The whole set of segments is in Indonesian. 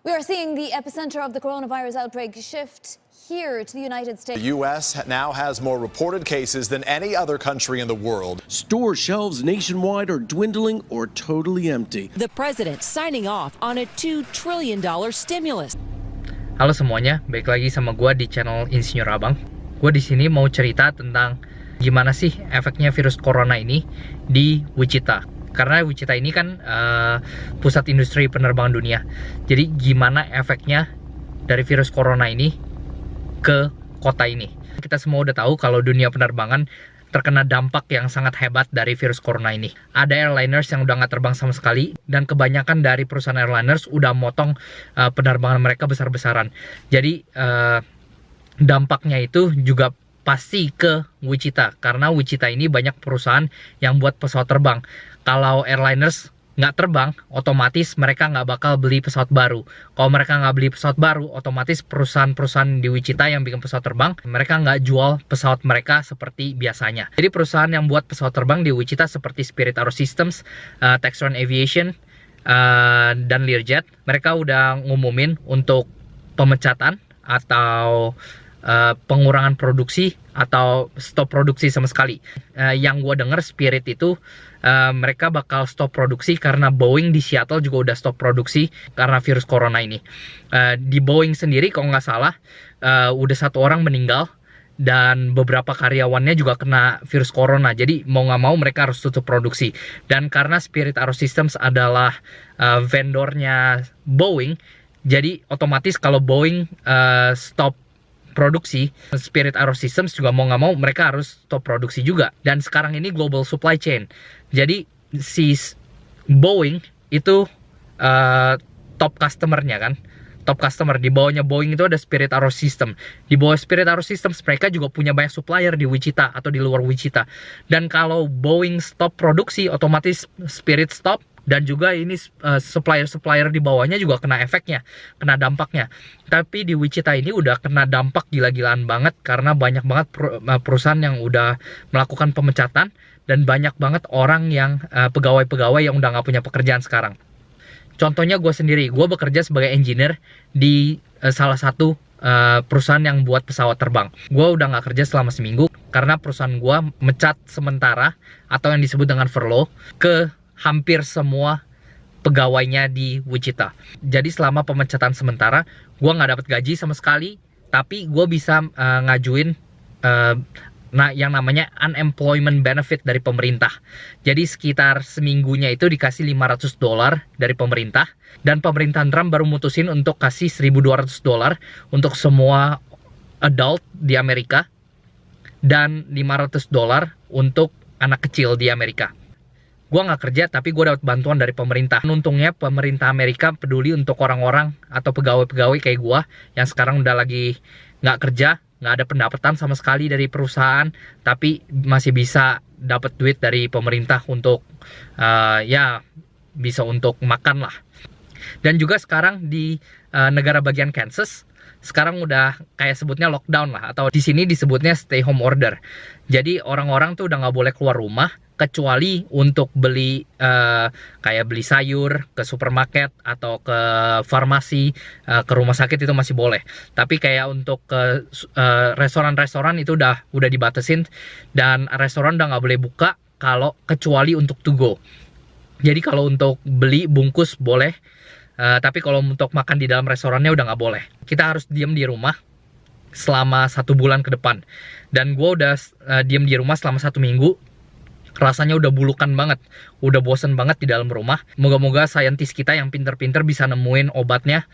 We are seeing the epicenter of the coronavirus outbreak shift here to the United States. The U.S. now has more reported cases than any other country in the world. Store shelves nationwide are dwindling or totally empty. The president signing off on a $2 trillion stimulus. Halo semuanya, balik lagi sama gua di channel Insinyur Abang. Gua di sini mau cerita tentang gimana sih efeknya virus corona ini di Wichita. Karena Wichita ini kan pusat industri penerbangan dunia. Jadi gimana efeknya dari virus corona ini ke kota ini. Kita semua udah tahu kalau dunia penerbangan terkena dampak yang sangat hebat dari virus corona ini. Ada airliners yang udah nggak terbang sama sekali, dan kebanyakan dari perusahaan airliners udah motong penerbangan mereka besar-besaran. Jadi dampaknya itu juga pasti ke Wichita, karena Wichita ini banyak perusahaan yang buat pesawat terbang. Kalau airliners nggak terbang, otomatis mereka nggak bakal beli pesawat baru. Kalau mereka nggak beli pesawat baru, otomatis perusahaan-perusahahan di Wichita yang bikin pesawat terbang, mereka nggak jual pesawat mereka seperti biasanya. Jadi perusahaan yang buat pesawat terbang di Wichita seperti Spirit AeroSystems, Textron Aviation, dan Learjet, mereka udah ngumumin untuk pemecatan atau pengurangan produksi atau stop produksi sama sekali. Yang gue denger Spirit itu mereka bakal stop produksi karena Boeing di Seattle juga udah stop produksi karena virus corona ini. Di Boeing sendiri kalau nggak salah udah 1 orang meninggal dan beberapa karyawannya juga kena virus corona. Jadi mau nggak mau mereka harus tutup produksi. Dan karena Spirit AeroSystems adalah vendornya Boeing, jadi otomatis kalau Boeing stop produksi, Spirit AeroSystems juga mau nggak mau mereka harus stop produksi juga. Dan sekarang ini global supply chain. Jadi si Boeing itu top customer-nya kan. Top customer, di bawahnya Boeing itu ada Spirit AeroSystems. Di bawah Spirit AeroSystems mereka juga punya banyak supplier di Wichita atau di luar Wichita. Dan kalau Boeing stop produksi, otomatis Spirit stop. Dan juga ini supplier-supplier di bawahnya juga kena efeknya, kena dampaknya. Tapi di Wichita ini udah kena dampak gila-gilaan banget karena banyak banget perusahaan yang udah melakukan pemecatan dan banyak banget orang yang pegawai-pegawai yang udah nggak punya pekerjaan sekarang. Contohnya gue sendiri, gue bekerja sebagai engineer di salah satu perusahaan yang buat pesawat terbang. Gue udah nggak kerja selama seminggu karena perusahaan gue mecat sementara atau yang disebut dengan furlough ke hampir semua pegawainya di Wichita. Jadi selama pemecatan sementara, gue nggak dapat gaji sama sekali, tapi gue bisa ngajuin yang namanya unemployment benefit dari pemerintah. Jadi sekitar seminggunya itu dikasih $500 dari pemerintah, dan pemerintahan Trump baru mutusin untuk kasih $1.200 untuk semua adult di Amerika, dan $500 untuk anak kecil di Amerika. Gue nggak kerja, tapi gue dapat bantuan dari pemerintah. Untungnya pemerintah Amerika peduli untuk orang-orang atau pegawai-pegawai kayak gue yang sekarang udah lagi nggak kerja, nggak ada pendapatan sama sekali dari perusahaan, tapi masih bisa dapat duit dari pemerintah untuk ya bisa untuk makan lah. Dan juga sekarang di negara bagian Kansas sekarang udah kayak sebutnya lockdown lah, atau di sini disebutnya stay home order. Jadi orang-orang tuh udah nggak boleh keluar rumah kecuali untuk beli kayak beli sayur ke supermarket atau ke farmasi, ke rumah sakit itu masih boleh. Tapi kayak untuk ke restoran-restoran itu udah dibatasin, dan restoran udah nggak boleh buka kalau kecuali untuk to go. Jadi kalau untuk beli bungkus boleh, tapi kalau untuk makan di dalam restorannya udah nggak boleh. Kita harus diem di rumah selama 1 bulan ke depan. Dan gue udah diem di rumah selama 1 minggu. Rasanya udah bulukan banget, udah bosen banget di dalam rumah. Moga-moga saintis kita yang pinter-pinter bisa nemuin obatnya,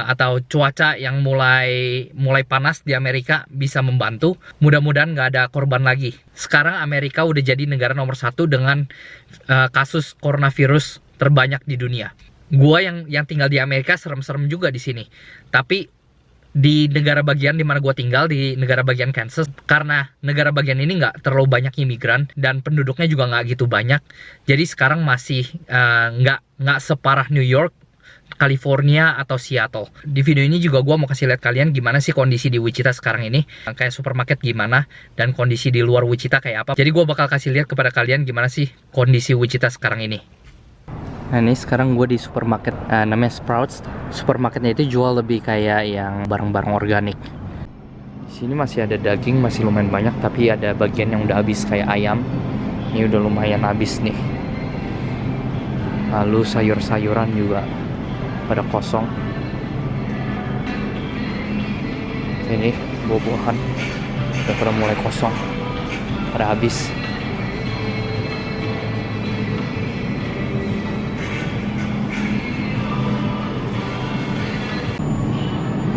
atau cuaca yang mulai panas di Amerika bisa membantu. Mudah-mudahan nggak ada korban lagi. Sekarang Amerika udah jadi negara nomor 1 dengan kasus coronavirus terbanyak di dunia. Gua yang tinggal di Amerika serem-serem juga di sini. Tapi di negara bagian dimana gue tinggal, di negara bagian Kansas, karena negara bagian ini nggak terlalu banyak imigran dan penduduknya juga nggak gitu banyak, jadi sekarang masih nggak separah New York, California, atau Seattle. Di video ini juga gue mau kasih lihat kalian gimana sih kondisi di Wichita sekarang ini, kayak supermarket gimana, dan kondisi di luar Wichita kayak apa. Jadi gue bakal kasih lihat kepada kalian gimana sih kondisi Wichita sekarang ini. Nah ini sekarang gue di supermarket, namanya Sprouts. Supermarketnya itu jual lebih kayak yang barang-barang organik. Di sini masih ada daging, masih lumayan banyak, tapi ada bagian yang udah habis kayak ayam. Ini udah lumayan habis nih. Lalu sayur-sayuran juga pada kosong. Ini buah-buahan udah pada mulai kosong, pada habis.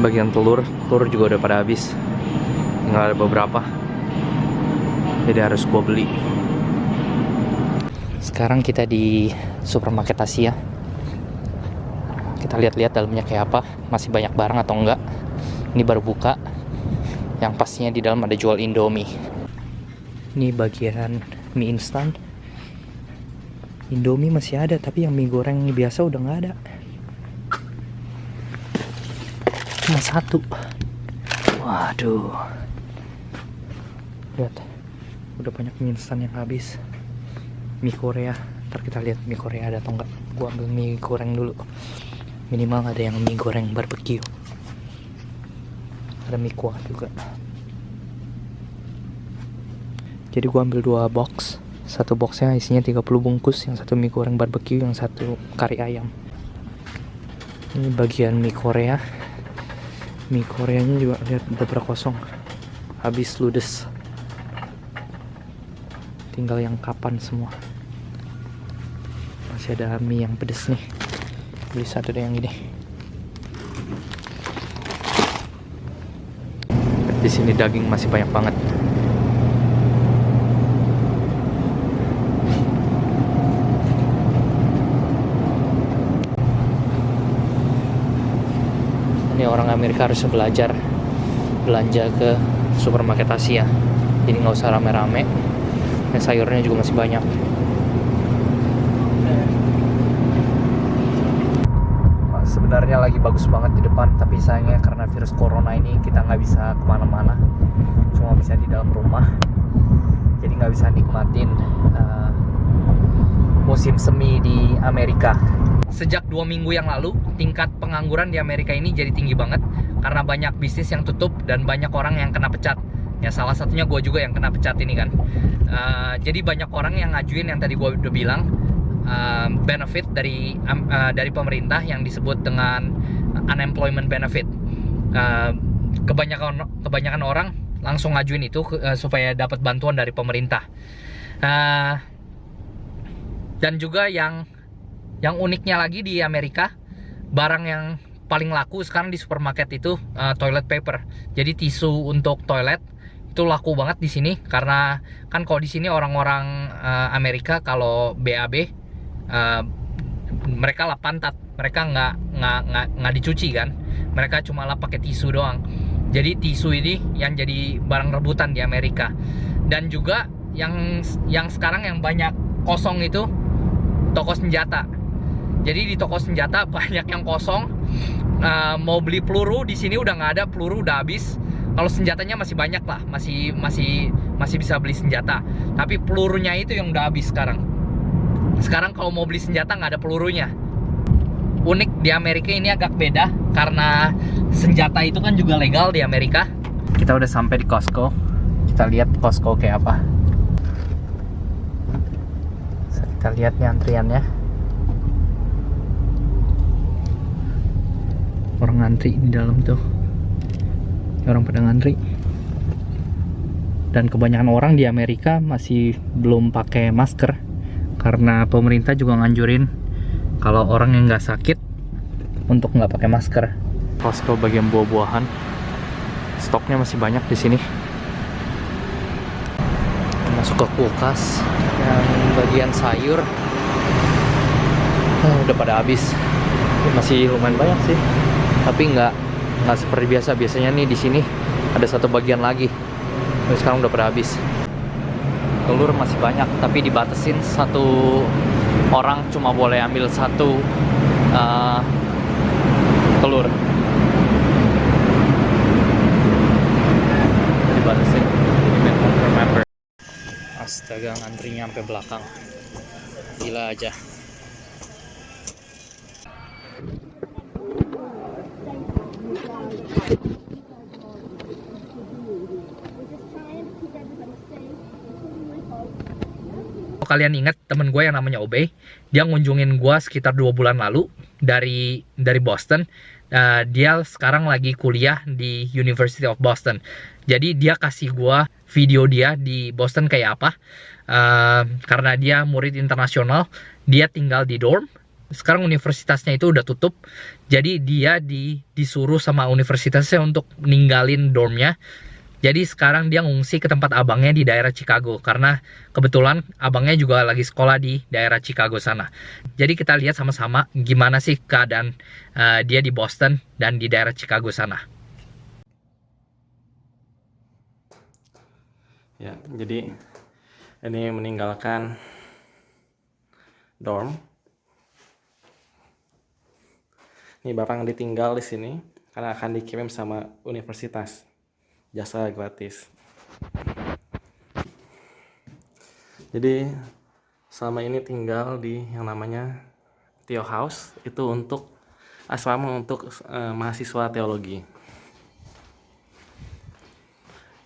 Bagian telur juga udah pada habis, tinggal ada beberapa, jadi harus gua beli. Sekarang kita di supermarket Asia. Kita lihat-lihat dalamnya kayak apa, masih banyak barang atau enggak. Ini baru buka. Yang pastinya di dalam ada jual Indomie. Ini bagian mie instan. Indomie masih ada, tapi yang mie goreng biasa udah nggak ada. Cuma satu. Waduh. Lihat, udah banyak mie instan yang habis. Mie Korea, ntar kita lihat mie Korea ada atau enggak. Gua ambil mie goreng dulu. Minimal ada yang mie goreng barbecue. Ada mie kuah juga. Jadi gua ambil 2 box. Satu boxnya isinya 30 bungkus, yang satu mie goreng barbecue, yang satu kari ayam. Ini bagian mie Korea. Mie Koreanya juga lihat beberapa kosong, habis ludes, tinggal yang kapan semua. Masih ada mie yang pedes nih, beli satu deh yang ini. Di sini daging masih banyak banget. Ini orang Amerika harus belajar belanja ke supermarket Asia, jadi nggak usah rame-rame. Dan sayurnya juga masih banyak. Sebenarnya lagi bagus banget di depan, tapi sayangnya karena virus corona ini kita nggak bisa kemana-mana, cuma bisa di dalam rumah, jadi nggak bisa nikmatin musim semi di Amerika. Sejak 2 minggu yang lalu, tingkat pengangguran di Amerika ini jadi tinggi banget karena banyak bisnis yang tutup dan banyak orang yang kena pecat. Ya salah satunya gue juga yang kena pecat ini kan. Jadi banyak orang yang ngajuin yang tadi gue udah bilang, benefit dari pemerintah yang disebut dengan unemployment benefit. Kebanyakan orang langsung ngajuin itu supaya dapat bantuan dari pemerintah. Dan juga yang uniknya lagi di Amerika, barang yang paling laku sekarang di supermarket itu toilet paper. Jadi tisu untuk toilet itu laku banget di sini, karena kan kalau di sini orang-orang Amerika kalau BAB mereka lap pantat, mereka nggak dicuci kan, mereka cuma lap pakai tisu doang. Jadi tisu ini yang jadi barang rebutan di Amerika. Dan juga yang sekarang yang banyak kosong itu toko senjata. Jadi di toko senjata banyak yang kosong. Mau beli peluru di sini udah nggak ada, peluru udah habis. Kalau senjatanya masih banyak lah, masih bisa beli senjata. Tapi pelurunya itu yang udah habis sekarang. Sekarang kalau mau beli senjata nggak ada pelurunya. Unik di Amerika ini agak beda karena senjata itu kan juga legal di Amerika. Kita udah sampai di Costco. Kita lihat Costco kayak apa. Kita lihat nih antriannya. Orang ngantri di dalam tuh, orang pada ngantri. Dan kebanyakan orang di Amerika masih belum pakai masker karena pemerintah juga nganjurin kalau orang yang nggak sakit untuk nggak pakai masker. Costco bagian buah-buahan, stoknya masih banyak di sini. Masuk ke kulkas, yang bagian sayur udah pada habis. Masih lumayan banyak sih, tapi nggak seperti biasa. Biasanya nih di sini ada satu bagian lagi, tapi sekarang udah pada habis. Telur masih banyak, tapi dibatasin, satu orang cuma boleh ambil satu telur. Dibatasin. Remember. Astaga, ngantrinya sampai belakang, gila aja. Kalau kalian ingat temen gue yang namanya Obey, dia ngunjungin gue sekitar 2 bulan lalu dari Boston. Dia sekarang lagi kuliah di University of Boston. Jadi dia kasih gue video dia di Boston kayak apa. Karena dia murid internasional, dia tinggal di dorm. Sekarang universitasnya itu udah tutup. Jadi dia disuruh sama universitasnya untuk ninggalin dormnya. Jadi sekarang dia ngungsi ke tempat abangnya di daerah Chicago. Karena kebetulan abangnya juga lagi sekolah di daerah Chicago sana. Jadi kita lihat sama-sama gimana sih keadaan dia di Boston dan di daerah Chicago sana. Ya, jadi ini meninggalkan dorm. Ini barang ditinggal di sini karena akan dikirim sama universitas. Jasa gratis. Jadi selama ini tinggal di yang namanya Theo House, itu untuk asrama untuk mahasiswa teologi.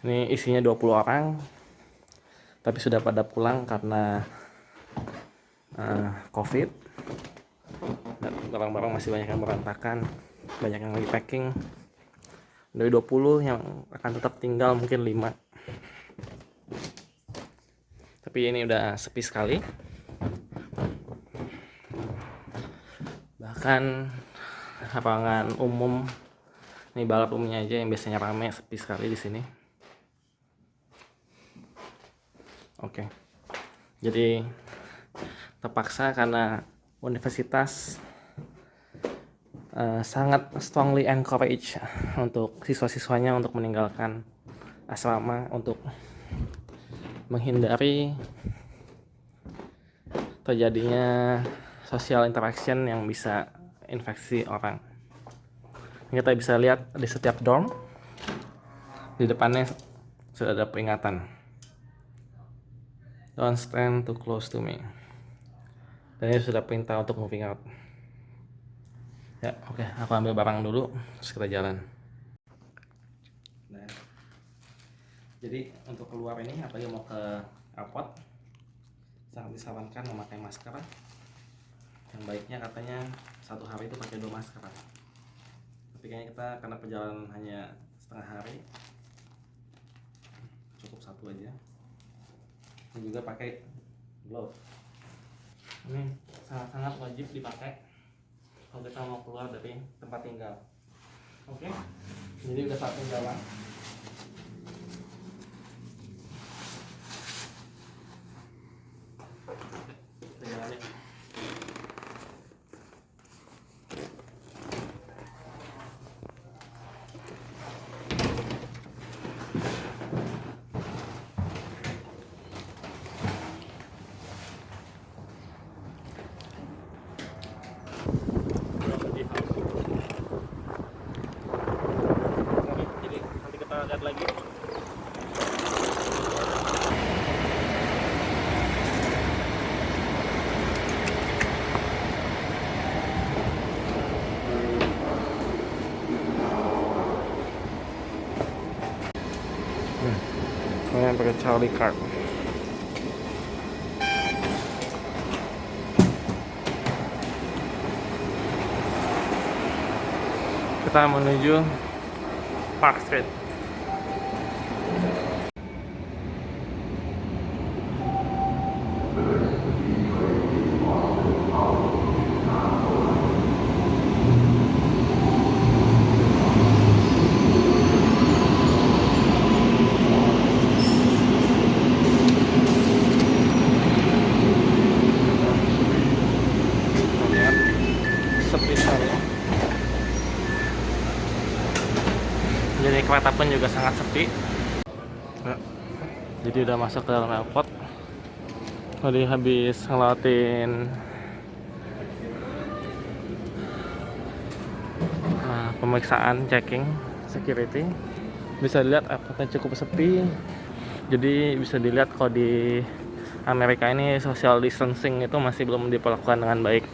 Ini isinya 20 orang, tapi sudah pada pulang karena COVID. Dan barang-barang masih banyak yang berantakan, banyak yang lagi packing. Dari 20 yang akan tetap tinggal mungkin 5. Tapi ini udah sepi sekali. Bahkan lapangan umum, ini balap umumnya aja yang biasanya ramai, sepi sekali di sini. Oke. Jadi terpaksa karena universitas sangat strongly encourage untuk siswa-siswanya untuk meninggalkan asrama untuk menghindari terjadinya social interaction yang bisa infeksi orang. Kita bisa lihat di setiap dorm di depannya sudah ada peringatan, don't stand too close to me, dan ini sudah perintah untuk moving out. Ya, oke, aku ambil barang dulu, terus kita jalan. Nah, jadi untuk keluar ini, apalagi mau ke airport, sangat disarankan memakai masker. Yang baiknya katanya 1 hari itu pakai 2 masker. Tapi kayaknya kita karena perjalanan hanya setengah hari, cukup 1 aja. Dan juga pakai glove. Ini sangat-sangat wajib dipakai kalau kita mau keluar dari tempat tinggal. Oke, jadi udah saatnya jalan. Kita jalan yuk. Jadi nanti kita lihat lagi. Kalian pakai Charlie Card. Kita menuju Park Street. Lihat, sepi sekali. Jadi kereta pun juga sangat sepi. Nah, jadi udah masuk ke dalam airport. Tadi habis ngelewatin pemeriksaan checking security. Bisa dilihat airportnya cukup sepi. Jadi bisa dilihat kalau di Amerika ini social distancing itu masih belum diperlakukan dengan baik.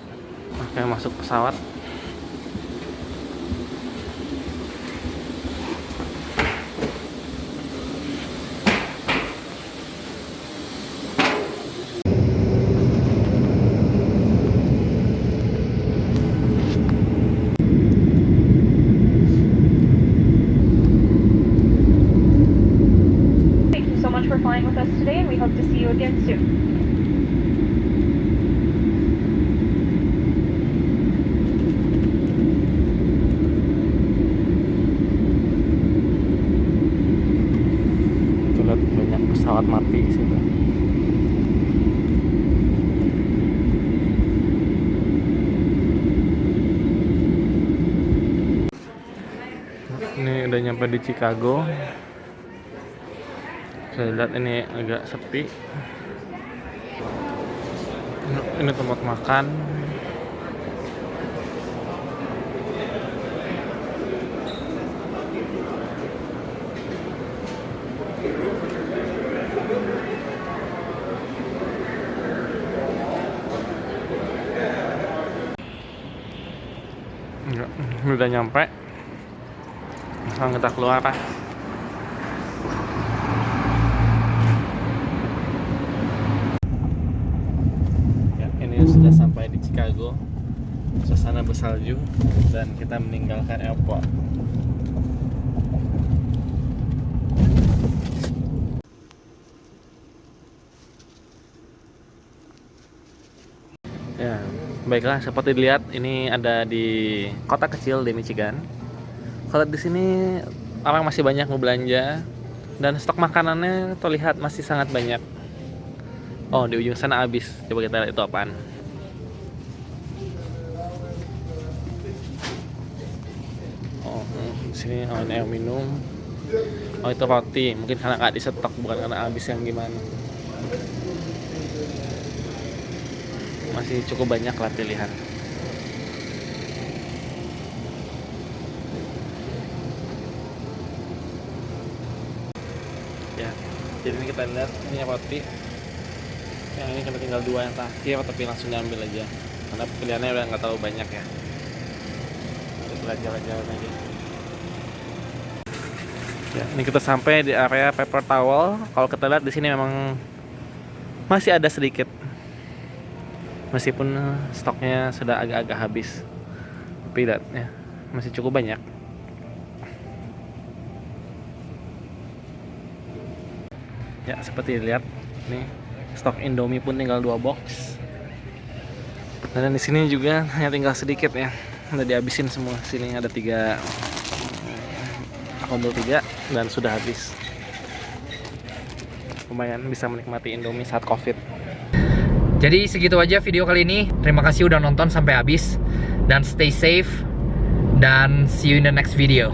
Oke, masuk pesawat. pesawat mati di situ. Ini udah nyampe di Chicago. Saya lihat ini agak sepi. Ini tempat makan. Ini udah nyampe. Sekarang kita keluar. Ya, ini sudah sampai di Chicago. Suasana bersalju dan kita meninggalkan airport. Ya, baiklah, seperti dilihat ini ada di kota kecil di Michigan. Kalau di sini orang masih banyak mau belanja dan stok makanannya terlihat masih sangat banyak. Oh, di ujung sana habis. Coba kita lihat itu apaan. Oh, di sini ini air minum. Oh, itu roti. Mungkin karena nggak di stok, bukan karena habis yang gimana. Masih cukup banyak lah pilihan. Ya, jadi ini kita lihat ini roti. Yang ini kita tinggal 2 yang terakhir, tapi langsung diambil aja karena pilihannya udah nggak terlalu banyak ya. Kita belajar-belajar aja. Ya, ini kita sampai di area paper towel. Kalau kita lihat di sini memang masih ada sedikit. Meskipun stoknya sudah agak-agak habis, tapi lihat ya, masih cukup banyak. Ya, seperti dilihat nih, stok Indomie pun tinggal 2 box. Dan di sini juga hanya tinggal sedikit ya, udah dihabisin semua. Sini ada 3 kondol 3 dan sudah habis. Lumayan bisa menikmati Indomie saat COVID. Jadi segitu aja video kali ini. Terima kasih udah nonton sampai habis. Dan stay safe. Dan see you in the next video.